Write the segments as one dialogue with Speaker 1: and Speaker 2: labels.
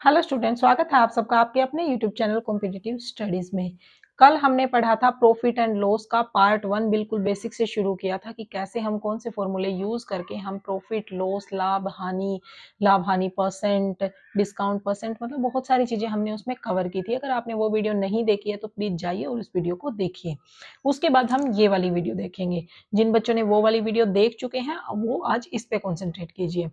Speaker 1: Hello student, स्वागत है आप सबका आपके अपने यूट्यूब चैनल कॉम्पिटिटिव स्टडीज में। कल हमने पढ़ा था प्रॉफिट एंड लॉस का पार्ट 1, बिल्कुल बेसिक से शुरू किया था कि कैसे हम कौन से फॉर्मूले यूज करके हम प्रॉफिट लॉस लाभ हानि परसेंट डिस्काउंट परसेंट मतलब बहुत सारी चीजें हमने उसमें कवर की थी। अगर आपने वो वीडियो नहीं देखी है तो प्लीज जाइए और उस वीडियो को देखिए। उसके बाद हम ये वाली वीडियो देखेंगे। जिन बच्चों ने वो वाली वीडियो देख चुके हैं वो आज इस पे कॉन्सेंट्रेट कीजिए।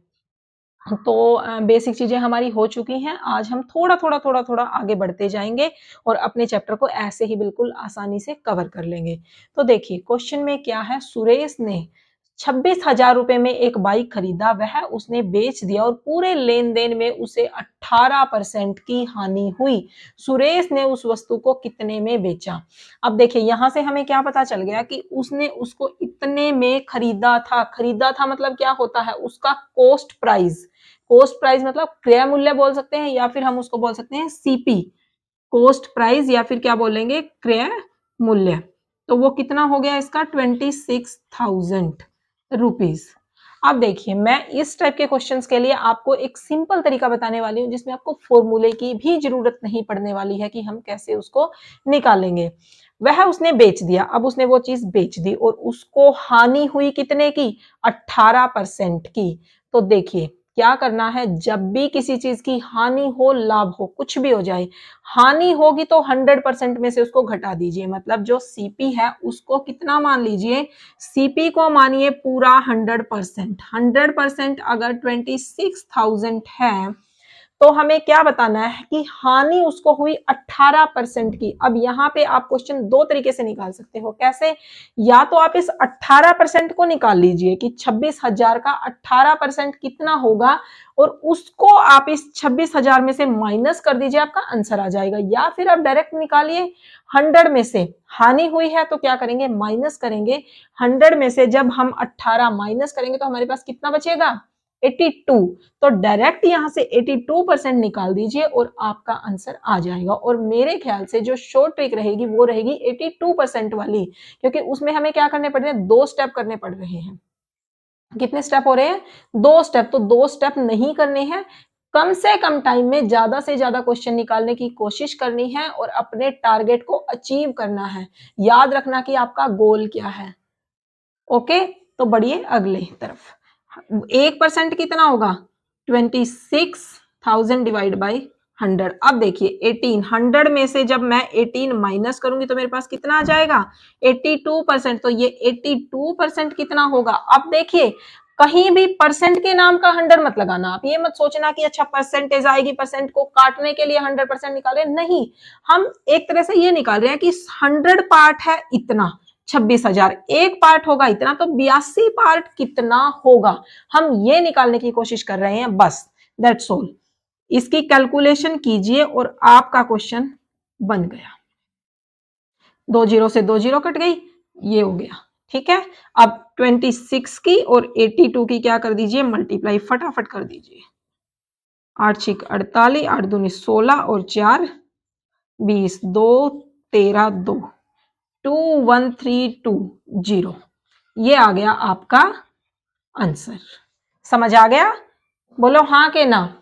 Speaker 1: तो बेसिक चीजें हमारी हो चुकी हैं। आज हम थोड़ा आगे बढ़ते जाएंगे और अपने चैप्टर को ऐसे ही बिल्कुल आसानी से कवर कर लेंगे। तो देखिए क्वेश्चन में क्या है, सुरेश ने 26,000 रुपए में एक बाइक खरीदा, वह उसने बेच दिया और पूरे लेन देन में उसे 18% की हानि हुई। सुरेश ने उस वस्तु को कितने में बेचा? अब देखिए यहां से हमें क्या पता चल गया कि उसने उसको इतने में खरीदा था। खरीदा था मतलब क्या होता है, उसका कॉस्ट प्राइस। कॉस्ट प्राइस मतलब क्रय मूल्य बोल सकते हैं या फिर हम उसको बोल सकते हैं सीपी, कॉस्ट प्राइस, या फिर क्या बोलेंगे, क्रय मूल्य। तो वो कितना हो गया इसका 26,000 रुपीज। अब देखिए मैं इस टाइप के क्वेश्चंस के लिए आपको एक सिंपल तरीका बताने वाली हूं जिसमें आपको फॉर्मूले की भी जरूरत नहीं पड़ने वाली है कि हम कैसे उसको निकालेंगे। वह उसने बेच दिया, अब उसने वो चीज बेच दी और उसको हानि हुई कितने की? 18% की। तो देखिए क्या करना है, जब भी किसी चीज की हानि हो लाभ हो कुछ भी हो जाए, हानि होगी तो 100% में से उसको घटा दीजिए। मतलब जो सीपी है उसको कितना मान लीजिए, सीपी को मानिए पूरा 100%। 100% अगर 26,000 है तो हमें क्या बताना है कि हानि उसको हुई 18% की। अब यहाँ पे आप क्वेश्चन दो तरीके से निकाल सकते हो। कैसे? या तो आप इस 18% को निकाल लीजिए कि 26,000 का 18% कितना होगा और उसको आप इस 26,000 में से माइनस कर दीजिए, आपका आंसर आ जाएगा। या फिर आप डायरेक्ट निकालिए 100 में से हानि हुई है तो क्या करेंगे, माइनस करेंगे। 100 में से जब हम 18 माइनस करेंगे तो हमारे पास कितना बचेगा? 82। तो डायरेक्ट यहां से 82% निकाल दीजिए और आपका आंसर आ जाएगा। और मेरे ख्याल से जो शॉर्ट ट्रिक रहेगी वो रहेगी 82% वाली, क्योंकि उसमें हमें क्या करने पड़ रहे हैं, 2 स्टेप करने पड़ रहे हैं। कितने स्टेप हो रहे हैं? 2 स्टेप। तो 2 स्टेप नहीं करने हैं, कम से कम टाइम में ज्यादा से ज्यादा क्वेश्चन निकालने की कोशिश करनी है और अपने टारगेट को अचीव करना है। याद रखना कि आपका गोल क्या है। ओके, तो बढ़िए अगले तरफ। 1% कितना होगा? 26,000 डिवाइड बाई 100। अब देखिए 100 में से जब मैं 18 माइनस करूंगी तो मेरे पास कितना आ जाएगा? 82%। तो ये 82% कितना होगा? अब देखिए कहीं भी परसेंट के नाम का 100 मत लगाना। आप ये मत सोचना कि अच्छा परसेंटेज आएगी, परसेंट को काटने के लिए 100% निकाल रहे हैं। नहीं, हम एक तरह से ये निकाल रहे हैं कि 100 पार्ट है इतना, 26,000 एक पार्ट होगा इतना, तो 82 पार्ट कितना होगा, हम ये निकालने की कोशिश कर रहे हैं। बस दैट्स ऑल। इसकी कैलकुलेशन कीजिए और आपका क्वेश्चन बन गया। 2 जीरो से 2 जीरो कट गई, ये हो गया। ठीक है, अब 26 की और 82 की क्या कर दीजिए, मल्टीप्लाई फटाफट कर दीजिए। 8 छिक 48, 8 दूनी 16 और 4 20, 2 13 2, 2132 ये आ गया आपका आंसर। समझ आ गया? बोलो हाँ के ना।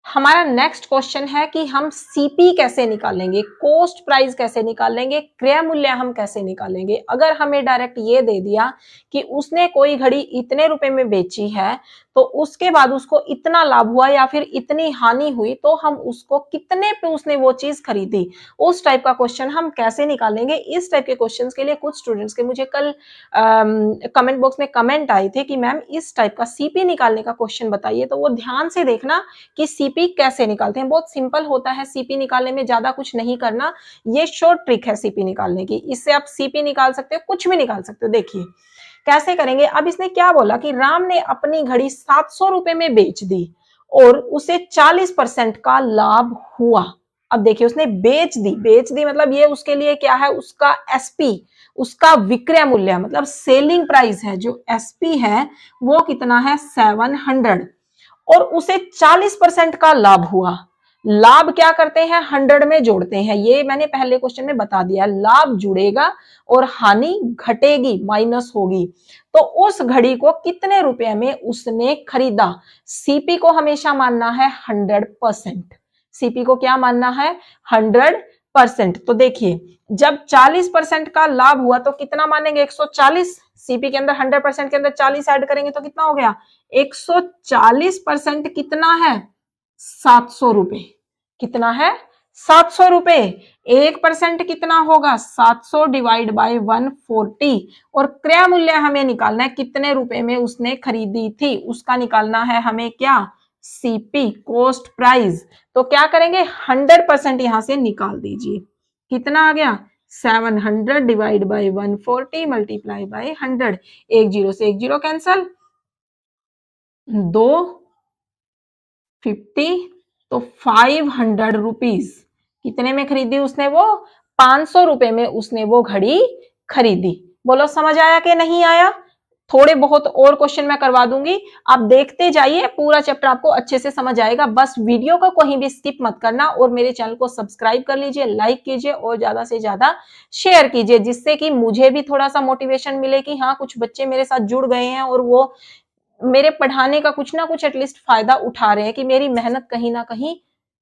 Speaker 1: हमारा नेक्स्ट क्वेश्चन है कि हम सीपी कैसे निकालेंगे, कॉस्ट प्राइस कैसे निकालेंगे, क्रय मूल्य हम कैसे निकालेंगे। अगर हमें डायरेक्ट ये दे दिया कि उसने कोई घड़ी इतने रुपए में बेची है तो उसके बाद उसको इतना लाभ हुआ या फिर इतनी हानि हुई, तो हम उसको कितने पे उसने वो चीज खरीदी, उस टाइप का क्वेश्चन हम कैसे निकालेंगे। इस टाइप के क्वेश्चन के लिए कुछ स्टूडेंट्स के मुझे कल कमेंट बॉक्स में कमेंट आए थे कि मैम इस टाइप का सीपी निकालने का क्वेश्चन बताइए। तो वो ध्यान से देखना कि सीपी कैसे निकालते हैं। बहुत सिंपल होता है सीपी निकालने में, ज्यादा कुछ नहीं करना। ये शॉर्ट ट्रिक है सीपी निकालने की, इससे आप सीपी निकाल सकते हो, कुछ भी निकाल सकते हो। देखिए कैसे करेंगे। अब इसने क्या बोला कि राम ने अपनी घड़ी 700 रुपए में बेच दी और उसे 40% का लाभ हुआ। अब देखिए उसने बेच दी मतलब ये उसके लिए क्या है, उसका एसपी, उसका विक्रय मूल्य मतलब सेलिंग प्राइस है। जो एसपी है वो कितना है, 700, और उसे 40% का लाभ हुआ। लाभ क्या करते हैं, 100 में जोड़ते हैं। ये मैंने पहले क्वेश्चन में बता दिया, लाभ जुड़ेगा और हानि घटेगी, माइनस होगी। तो उस घड़ी को कितने रुपए में उसने खरीदा। सीपी को हमेशा मानना है 100%। सीपी को क्या मानना है, 100%। तो देखिए जब 40% का लाभ हुआ तो कितना मानेंगे, 140। सीपी के अंदर 100% के अंदर 40 ऐड करेंगे तो कितना हो गया, 140% कितना है, 700 रुपए। कितना है, 700 रुपए। 1% कितना होगा, 700 डिवाइड बाई 140। और क्रय मूल्य हमें निकालना है, कितने रुपए में उसने खरीदी थी, उसका निकालना है हमें क्या, सीपी, कॉस्ट प्राइस। तो क्या करेंगे, 100% यहां से निकाल दीजिए। कितना आ गया, 700 डिवाइड बाई 140 मल्टीप्लाई बाई 100। एक जीरो से एक जीरो कैंसल, 250, तो 500 रुपीज कितने में खरीदी उसने, वो 500 रुपए में उसने वो घड़ी खरीदी। बोलो समझ आया कि नहीं आया। थोड़े बहुत और क्वेश्चन मैं करवा दूंगी, आप देखते जाइए, पूरा चैप्टर आपको अच्छे से समझ आएगा। बस वीडियो को कहीं भी स्किप मत करना और मेरे चैनल को सब्सक्राइब कर लीजिए, लाइक कीजिए और ज्यादा से ज्यादा शेयर कीजिए, जिससे कि मुझे भी थोड़ा सा मोटिवेशन मिले कि हाँ कुछ बच्चे मेरे साथ जुड़ गए हैं और वो मेरे पढ़ाने का कुछ ना कुछ एटलीस्ट फायदा उठा रहे हैं, कि मेरी मेहनत कहीं ना कहीं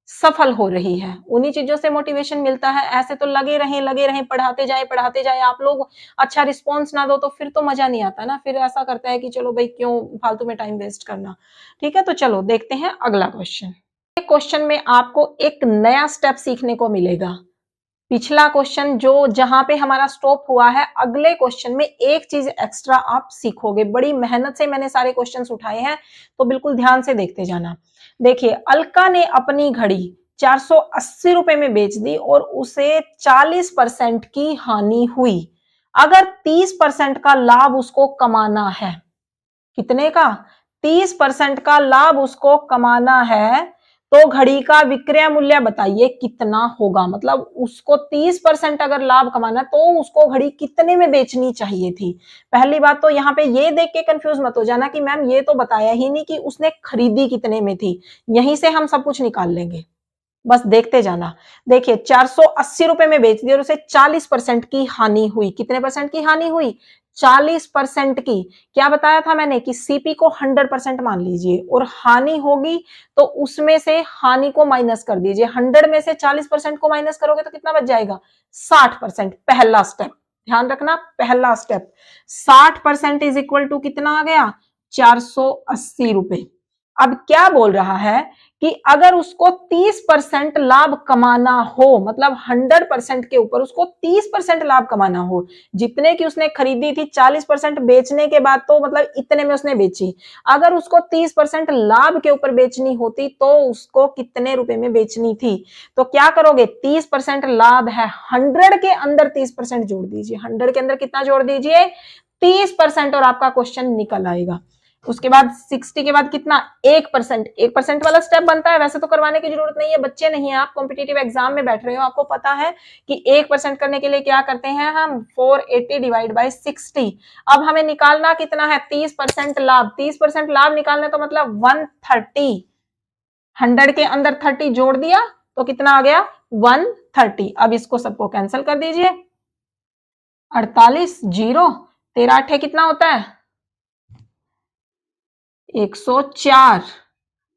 Speaker 1: सफल हो रही है। उन्हीं चीजों से मोटिवेशन मिलता है। ऐसे तो लगे रहें, पढ़ाते जाए, आप लोग अच्छा रिस्पॉन्स ना दो तो फिर तो मजा नहीं आता ना, फिर ऐसा करता है कि चलो भाई क्यों फालतू में टाइम वेस्ट करना। ठीक है, तो चलो देखते हैं अगला क्वेश्चन। क्वेश्चन में आपको एक नया स्टेप सीखने को मिलेगा। पिछला क्वेश्चन जो जहां पे हमारा स्टॉप हुआ है, अगले क्वेश्चन में एक चीज एक्स्ट्रा आप सीखोगे। बड़ी मेहनत से मैंने सारे क्वेश्चंस उठाए हैं, तो बिल्कुल ध्यान से देखते जाना। देखिए अलका ने अपनी घड़ी 480 रुपए में बेच दी और उसे 40% की हानि हुई। अगर 30% का लाभ उसको कमाना है, कितने का, 30% का लाभ उसको कमाना है, तो घड़ी का विक्रय मूल्य बताइए कितना होगा। मतलब उसको 30% अगर लाभ कमाना तो उसको घड़ी कितने में बेचनी चाहिए थी। पहली बात तो यहाँ पे ये देख के कंफ्यूज मत हो जाना कि मैम ये तो बताया ही नहीं कि उसने खरीदी कितने में थी। यहीं से हम सब कुछ निकाल लेंगे, बस देखते जाना। देखिए 480 रुपए में बेच दिया और उसे 40% की हानि हुई। कितने परसेंट की हानि हुई, 40% की। क्या बताया था मैंने कि सीपी को 100% मान लीजिए और हानि होगी तो उसमें से हानि को माइनस कर दीजिए। 100 में से 40% को माइनस करोगे तो कितना बच जाएगा, 60%। पहला स्टेप ध्यान रखना, पहला स्टेप 60% इज इक्वल टू कितना आ गया, 480 रुपए। अब क्या बोल रहा है कि अगर उसको 30% लाभ कमाना हो, मतलब 100% के ऊपर उसको 30% लाभ कमाना हो, जितने की उसने खरीदी थी 40% बेचने के बाद, तो मतलब इतने में उसने बेची। अगर उसको 30% लाभ के ऊपर बेचनी होती तो उसको कितने रुपए में बेचनी थी। तो क्या करोगे, 30% लाभ है, 100 के अंदर 30% जोड़ दीजिए। 100 के अंदर कितना जोड़ दीजिए, 30%, और आपका क्वेश्चन निकल आएगा। उसके बाद 60 के बाद कितना, 1%। 1% वाला स्टेप बनता है। वैसे तो करवाने की जरूरत नहीं है, बच्चे नहीं है आप, कॉम्पिटिटिव एग्जाम में बैठ रहे हो, आपको पता है कि 1% करने के लिए क्या करते हैं हम, 480 डिवाइड बाई 60। अब हमें निकालना कितना है, 30% लाभ। 30% लाभ निकालना तो मतलब 130। 100 के अंदर 30 जोड़ दिया तो कितना आ गया, 130। अब इसको सबको कैंसिल कर दीजिए, 48 जीरो, 13 8 कितना होता है, 104।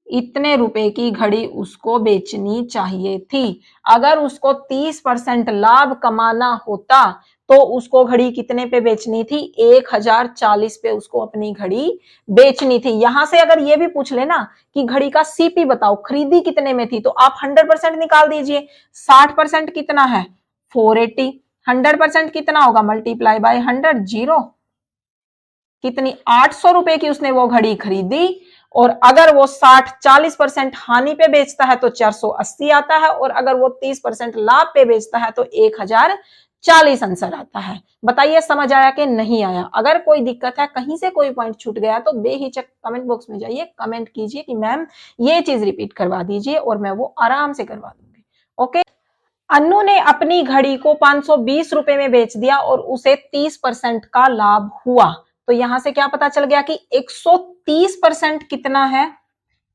Speaker 1: इतने रुपए की घड़ी उसको बेचनी चाहिए थी। अगर उसको 30% लाभ कमाना होता तो उसको घड़ी कितने पे बेचनी थी, 1040 पे उसको अपनी घड़ी बेचनी थी। यहां से अगर ये भी पूछ लेना कि घड़ी का सीपी बताओ, खरीदी कितने में थी, तो आप 100% निकाल दीजिए। 60% कितना है, 480। 100% कितना होगा, मल्टीप्लाई बाय 100, जीरो। कितनी, 800 रुपए की उसने वो घड़ी खरीदी, और अगर वो 40% हानि पे बेचता है तो 480 आता है, और अगर वो 30% लाभ पे बेचता है तो 1040 आंसर आता है। बताइए समझ आया कि नहीं आया। अगर कोई दिक्कत है, कहीं से कोई पॉइंट छूट गया, तो बेहिचक कमेंट बॉक्स में जाइए, कमेंट कीजिए कि मैम ये चीज रिपीट करवा दीजिए, और मैं वो आराम से करवा दूंगी। ओके। अन्नू ने अपनी घड़ी को 520 रुपए में बेच दिया और उसे 30% का लाभ हुआ। तो यहां से क्या पता चल गया कि 130% कितना है,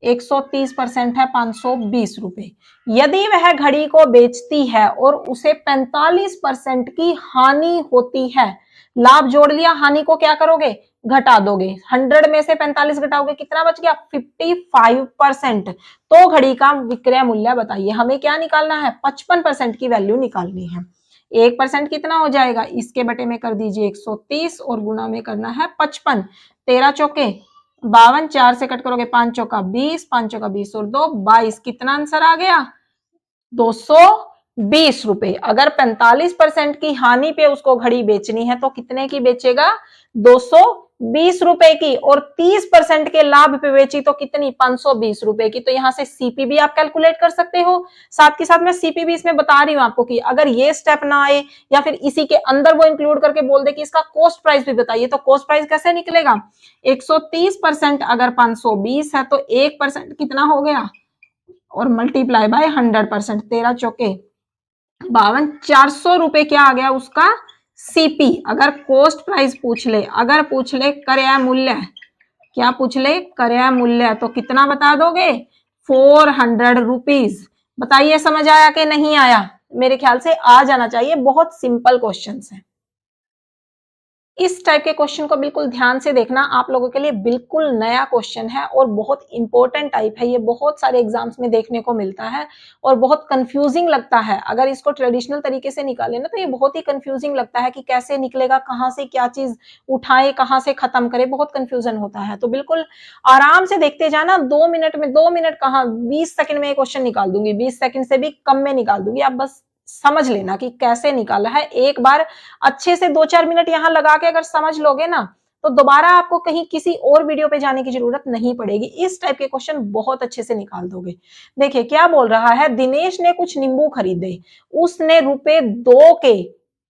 Speaker 1: 130% है 520 रुपए। यदि वह घड़ी को बेचती है और उसे 45% की हानि होती है, लाभ जोड़ लिया, हानि को क्या करोगे, घटा दोगे। 100 में से 45 घटाओगे, कितना बच गया, 55%। तो घड़ी का विक्रय मूल्य बताइए। हमें क्या निकालना है, 55% की वैल्यू निकालनी है। 1% कितना हो जाएगा, इसके बटे में कर दीजिए 130 और गुना में करना है 55। 13 चौके 52, 4 से कट करोगे 5 चौका 20, 5 चौका 20 और 2 22। कितना आंसर आ गया, 220 रुपए। अगर 45% की हानि पे उसको घड़ी बेचनी है तो कितने की बेचेगा, 220 रुपए की। और 30% के लाभ पे बेची तो कितनी, 520 रुपए की। तो यहां से सीपी भी आप कैलकुलेट कर सकते हो। साथ के साथ मैं सीपी भी इसमें बता रही हूं आपको कि अगर ये स्टेप ना आए या फिर इसी के अंदर वो इंक्लूड करके बोल दे कि इसका कॉस्ट प्राइस भी बताइए, तो कॉस्ट प्राइस कैसे निकलेगा, 130% अगर 520 है तो 1% कितना हो गया, और मल्टीप्लाई बाय 100%। 13 चौके 52, 400 रुपए क्या आ गया उसका सीपी। अगर कॉस्ट प्राइस पूछ ले, अगर पूछ ले क्रय मूल्य, क्या पूछ ले, क्रय मूल्य, तो कितना बता दोगे, 400 रुपीज। बताइए समझ आया कि नहीं आया, मेरे ख्याल से आ जाना चाहिए, बहुत सिंपल क्वेश्चन है। इस टाइप के क्वेश्चन को बिल्कुल ध्यान से देखना, आप लोगों के लिए बिल्कुल नया क्वेश्चन है और बहुत इंपॉर्टेंट टाइप है। ये बहुत सारे एग्जाम्स में देखने को मिलता है और बहुत कंफ्यूजिंग लगता है। अगर इसको ट्रेडिशनल तरीके से निकाले ना तो ये बहुत ही कंफ्यूजिंग लगता है कि कैसे निकलेगा, कहाँ से क्या चीज उठाए, कहाँ से खत्म करे, बहुत कंफ्यूजन होता है। तो बिल्कुल आराम से देखते जाना, 2 मिनट में, 2 मिनट कहाँ, 20 सेकंड में ये क्वेश्चन निकाल दूंगी, 20 सेकंड से भी कम में निकाल दूंगी। आप बस समझ लेना कि कैसे निकाला है। एक बार अच्छे से 2-4 मिनट यहां लगा के अगर समझ लोगे ना तो दोबारा आपको कहीं किसी और वीडियो पे जाने की जरूरत नहीं पड़ेगी। इस टाइप के क्वेश्चन बहुत अच्छे से निकाल दोगे। देखिए क्या बोल रहा है, दिनेश ने कुछ नींबू खरीदे, उसने ₹2 के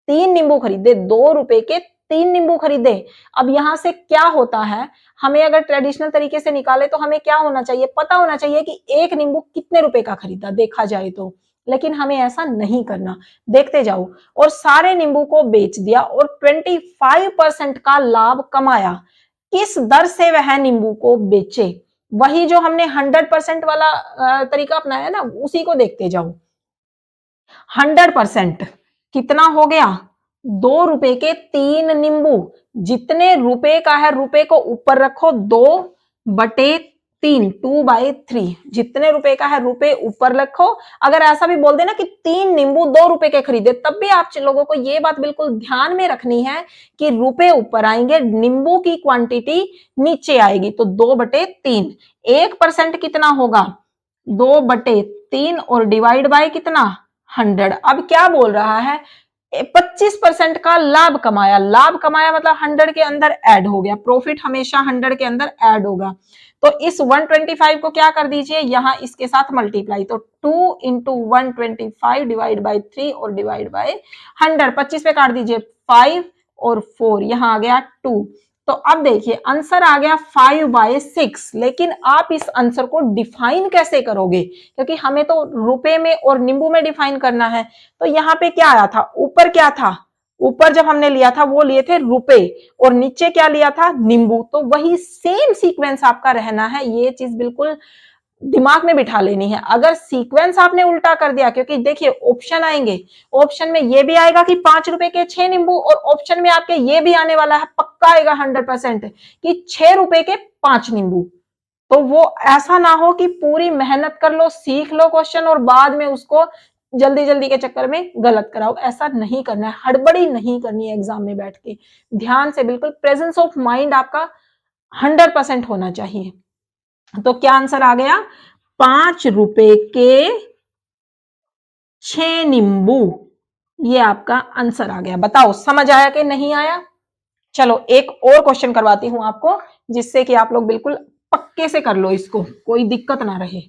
Speaker 1: 3 नींबू खरीदे, ₹2 के 3 नींबू खरीदे। अब यहां से क्या होता है, हमें अगर ट्रेडिशनल तरीके से निकाले तो हमें क्या होना चाहिए, पता होना चाहिए कि एक नींबू कितने रुपए का खरीदा देखा जाए तो। लेकिन हमें ऐसा नहीं करना, देखते जाओ। और सारे नींबू को बेच दिया और 25% का लाभ कमाया। किस दर से वह नींबू को बेचे, वही जो हमने 100% वाला तरीका अपनाया ना, उसी को देखते जाओ। 100% कितना हो गया, ₹2 के 3 नींबू। जितने रुपए का है, रुपए को ऊपर रखो, 2/3, 2/3। जितने रुपए का है रुपए ऊपर रखो। अगर ऐसा भी बोल देना कि 3 नींबू ₹2 के खरीदे, तब भी आप लोगों को ये बात बिल्कुल ध्यान में रखनी है कि रुपए ऊपर आएंगे, नींबू की क्वांटिटी नीचे आएगी। तो 2/3, 1% कितना होगा, 2/3 और डिवाइड बाय कितना, 100। अब क्या बोल रहा है, 25% का लाभ कमाया। लाभ कमाया मतलब 100 के अंदर ऐड हो गया, प्रॉफिट हमेशा 100 के अंदर ऐड होगा। तो इस 125 को क्या कर दीजिए, यहां इसके साथ मल्टीप्लाई। तो 2 इंटू 125 डिवाइड बाई 3 और डिवाइड बाई 100। 25 पे काट दीजिए, 5 और 4, यहां आ गया 2। तो अब देखिए आंसर आ गया 5/6। लेकिन आप इस आंसर को डिफाइन कैसे करोगे, क्योंकि हमें तो रुपए में और नींबू में डिफाइन करना है। तो यहाँ पे क्या आया था, ऊपर क्या था, ऊपर जब हमने लिया था वो लिए थे रुपए और नीचे क्या लिया था, नींबू। तो वही सेम सीक्वेंस आपका रहना है, ये चीज बिल्कुल दिमाग में बिठा लेनी है। अगर सीक्वेंस आपने उल्टा कर दिया, क्योंकि देखिए ऑप्शन आएंगे, ऑप्शन में ये भी आएगा कि ₹5 के 6 नींबू, और ऑप्शन में आपके ये भी आने वाला है, पक्का आएगा 100% कि ₹6 के 5 नींबू। तो वो ऐसा ना हो कि पूरी मेहनत कर लो, सीख लो क्वेश्चन और बाद में उसको जल्दी जल्दी के चक्कर में गलत कराओ। ऐसा नहीं करना है, हड़बड़ी नहीं करनी है एग्जाम में बैठ के। ध्यान से, बिल्कुल प्रेजेंस ऑफ माइंड आपका 100% होना चाहिए। तो क्या आंसर आ गया, ₹5 के 6 नींबू, ये आपका आंसर आ गया। बताओ समझ आया कि नहीं आया। चलो एक और क्वेश्चन करवाती हूं आपको, जिससे कि आप लोग बिल्कुल पक्के से कर लो, इसको कोई दिक्कत ना रहे।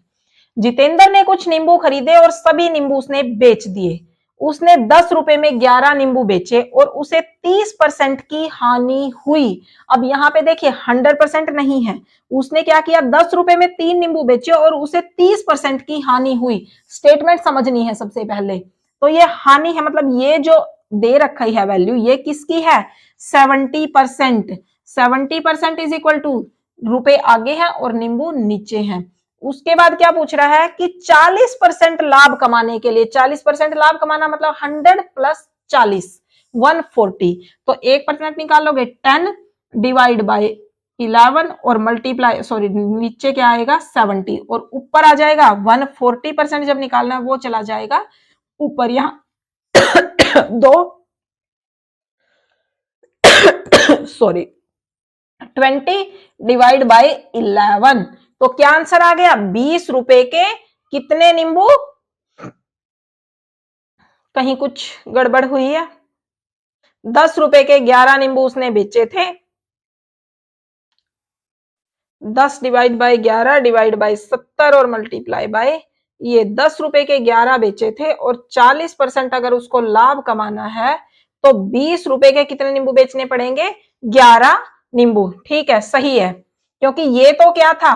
Speaker 1: जितेंद्र ने कुछ नींबू खरीदे और सभी नींबू उसने बेच दिए। उसने ₹10 में 11 नींबू बेचे और उसे 30% की हानि हुई। अब यहाँ पे देखिए 100% नहीं है, उसने क्या किया, ₹10 में 3 नींबू बेचे और उसे 30% की हानि हुई। स्टेटमेंट समझनी है सबसे पहले। तो ये हानि है, मतलब ये जो दे रखी है वैल्यू, ये किसकी है, 70%। 70% इज इक्वल टू रुपए आगे है और नींबू नीचे हैं। उसके बाद क्या पूछ रहा है कि 40% लाभ कमाने के लिए, 40% लाभ कमाना मतलब 100 प्लस 40 140, तो 1% निकालोगे 10 डिवाइड बाय 11 और मल्टीप्लाई, सॉरी नीचे क्या आएगा 70 और ऊपर आ जाएगा 140% जब निकालना है वो चला जाएगा ऊपर। यहां दो सॉरी 20 डिवाइड बाय 11, तो क्या आंसर आ गया 20 रुपए के कितने नींबू? कहीं कुछ गड़बड़ हुई है? 10 रुपए के 11 नींबू उसने बेचे थे। 10 डिवाइड बाय 11 डिवाइड बाय 70 और मल्टीप्लाई बाय ये 10 रुपए के 11 बेचे थे और 40% अगर उसको लाभ कमाना है तो 20 रुपए के कितने नींबू बेचने पड़ेंगे? 11 नींबू। ठीक है, सही है, क्योंकि ये तो क्या था,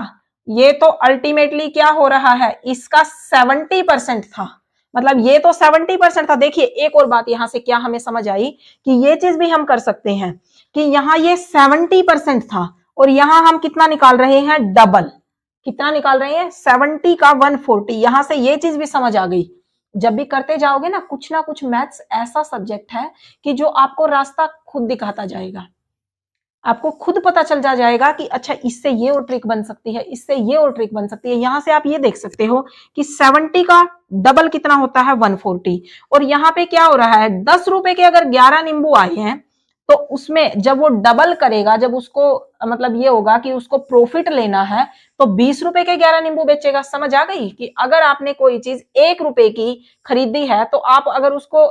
Speaker 1: ये तो अल्टीमेटली क्या हो रहा है, इसका 70% था, मतलब ये तो 70% था। देखिए एक और बात यहां से क्या हमें समझ आई कि ये चीज भी हम कर सकते हैं कि यहां ये 70% था और यहां हम कितना निकाल रहे हैं, डबल। कितना निकाल रहे हैं, 70 का 140। यहां से ये चीज भी समझ आ गई। जब भी करते जाओगे ना कुछ मैथ्स ऐसा सब्जेक्ट है कि जो आपको रास्ता खुद दिखाता जाएगा, आपको खुद पता चल जाएगा कि अच्छा इससे ये और ट्रिक बन सकती है, इससे ये और ट्रिक बन सकती है। यहां से आप ये देख सकते हो कि 70 का डबल कितना होता है, 140। और यहाँ पे क्या हो रहा है, 10 रुपए के अगर 11 नींबू आए हैं तो उसमें जब वो डबल करेगा, जब उसको मतलब ये होगा कि उसको प्रॉफिट लेना है तो 20 रुपए के 11 नींबू बेचेगा। समझ आ गई कि अगर आपने कोई चीज 1 रुपए की खरीदी है तो आप अगर उसको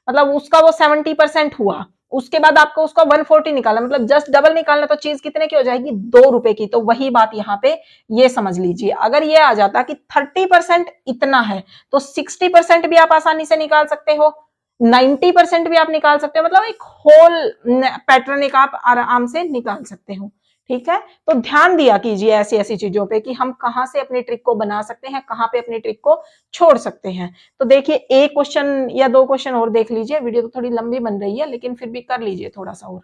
Speaker 1: मतलब उसका वो 70% हुआ, उसके बाद आपको उसका 140 निकाला, मतलब जस्ट डबल निकालना, तो चीज कितने की हो जाएगी, 2 रुपए की। तो वही बात यहाँ पे ये समझ लीजिए। अगर ये आ जाता कि 30% इतना है तो 60% भी आप आसानी से निकाल सकते हो, 90% भी आप निकाल सकते हो, मतलब एक होल पैटर्न एक आप आराम से निकाल सकते हो। ठीक है, तो ध्यान दिया कीजिए ऐसी ऐसी चीजों पे कि हम कहां से अपनी ट्रिक को बना सकते हैं, कहां पे अपनी ट्रिक को छोड़ सकते हैं। तो देखिए एक क्वेश्चन या दो क्वेश्चन और देख लीजिए, वीडियो तो थोड़ी लंबी बन रही है लेकिन फिर भी कर लीजिए थोड़ा सा और।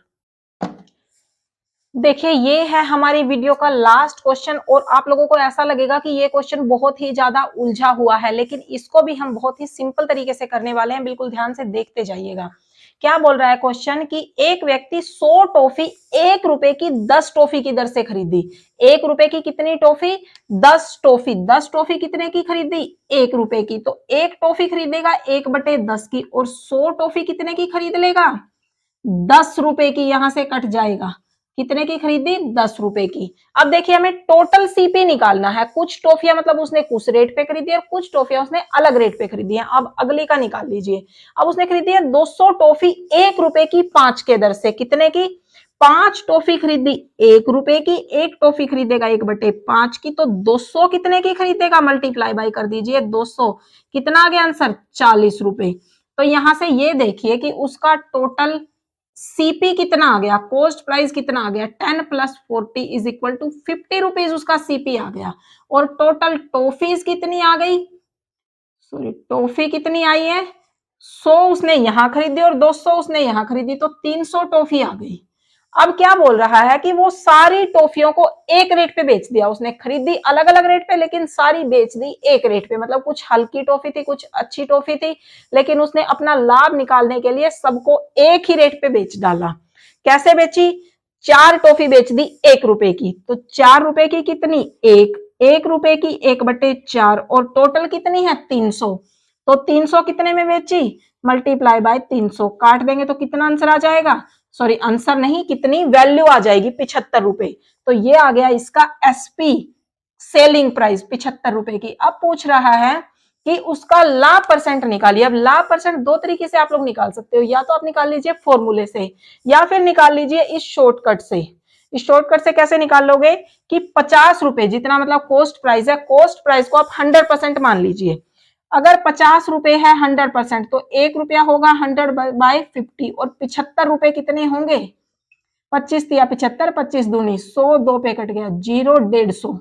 Speaker 1: देखिए ये है हमारी वीडियो का लास्ट क्वेश्चन और आप लोगों को ऐसा लगेगा कि ये क्वेश्चन बहुत ही ज्यादा उलझा हुआ है, लेकिन इसको भी हम बहुत ही सिंपल तरीके से करने वाले हैं। बिल्कुल ध्यान से देखते जाइएगा। क्या बोल रहा है क्वेश्चन कि एक व्यक्ति 100 टॉफी 1 रुपए की 10 टॉफी की दर से खरीदी। 1 रुपए की कितनी टॉफी, 10 टॉफी। 10 टॉफी कितने की खरीदी, 1 रुपए की। तो एक टॉफी खरीदेगा 1/10 की और 100 टॉफी कितने की खरीद लेगा, 10 रुपए की। यहां से कट जाएगा, कितने की खरीदी, 10 रुपए की। अब देखिए हमें टोटल सीपी निकालना है। कुछ टॉफियां मतलब उसने कुछ रेट पे खरीदी और कुछ टॉफियां उसने अलग रेट पे खरीदी है। अब अगले का निकाल लीजिए। अब उसने खरीदी है 200 टॉफी 1 रुपए की 5 के दर से। कितने की, 5 टॉफी खरीदी 1 रुपए की, एक टॉफी खरीदेगा 1/5 की, तो 200 कितने की खरीदेगा, मल्टीप्लाई बाय कर दीजिए 200, कितना आ गया आंसर, 40 रुपए। तो यहां से ये देखिए कि उसका टोटल सीपी कितना आ गया, कॉस्ट प्राइस कितना आ गया, 10 plus 40 is equal to 50 rupees उसका सीपी आ गया। और टोटल टॉफीज कितनी आ गई, सॉरी टॉफी कितनी आई है, 100 उसने यहां खरीदी और 200 उसने यहां खरीदी, तो 300 टॉफी आ गई। अब क्या बोल रहा है कि वो सारी टॉफियों को एक रेट पे बेच दिया। उसने खरीदी अलग अलग रेट पे लेकिन सारी बेच दी एक रेट पे, मतलब कुछ हल्की टॉफी थी, कुछ अच्छी टॉफी थी, लेकिन उसने अपना लाभ निकालने के लिए सबको एक ही रेट पे बेच डाला। कैसे बेची, 4 टॉफी बेच दी 1 रुपए की, तो 4 रुपए की कितनी, 1 रुपए की 1/4 और टोटल कितनी है 300। तो 300 कितने में बेची, मल्टीप्लाई बाय 300, काट देंगे तो कितना आंसर आ जाएगा, सॉरी आंसर नहीं, कितनी वैल्यू आ जाएगी, 75 रुपए। तो ये आ गया इसका एसपी, सेलिंग प्राइस 75 रुपए की। अब पूछ रहा है कि उसका लाभ परसेंट निकालिए। अब लाभ परसेंट दो तरीके से आप लोग निकाल सकते हो, या तो आप निकाल लीजिए फॉर्मूले से या फिर निकाल लीजिए इस शॉर्टकट से। इस शॉर्टकट से कैसे निकाल लोगे कि 50 रुपए जितना मतलब कॉस्ट प्राइस है, कॉस्ट प्राइस को आप 100% मान लीजिए। अगर 50 रुपए है 100%, तो 1 रुपया होगा 100/50 और 75 रुपए कितने होंगे, 25 या 75, 25 दूनी 100, 2 पे कट गया 0, 150,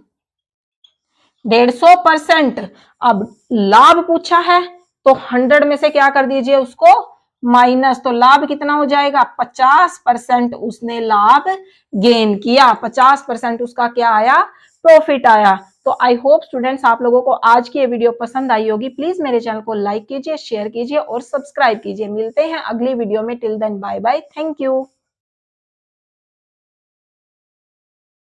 Speaker 1: 150%। अब लाभ पूछा है तो 100 में से क्या कर दीजिए उसको माइनस, तो लाभ कितना हो जाएगा, 50% उसने लाभ गेन किया, 50% उसका क्या आया, प्रॉफिट आया। तो आई होप स्टूडेंट्स आप लोगों को आज की ये वीडियो पसंद आई होगी। प्लीज मेरे चैनल को लाइक कीजिए, शेयर कीजिए और सब्सक्राइब कीजिए। मिलते हैं अगली वीडियो में। Till then bye bye, thank you.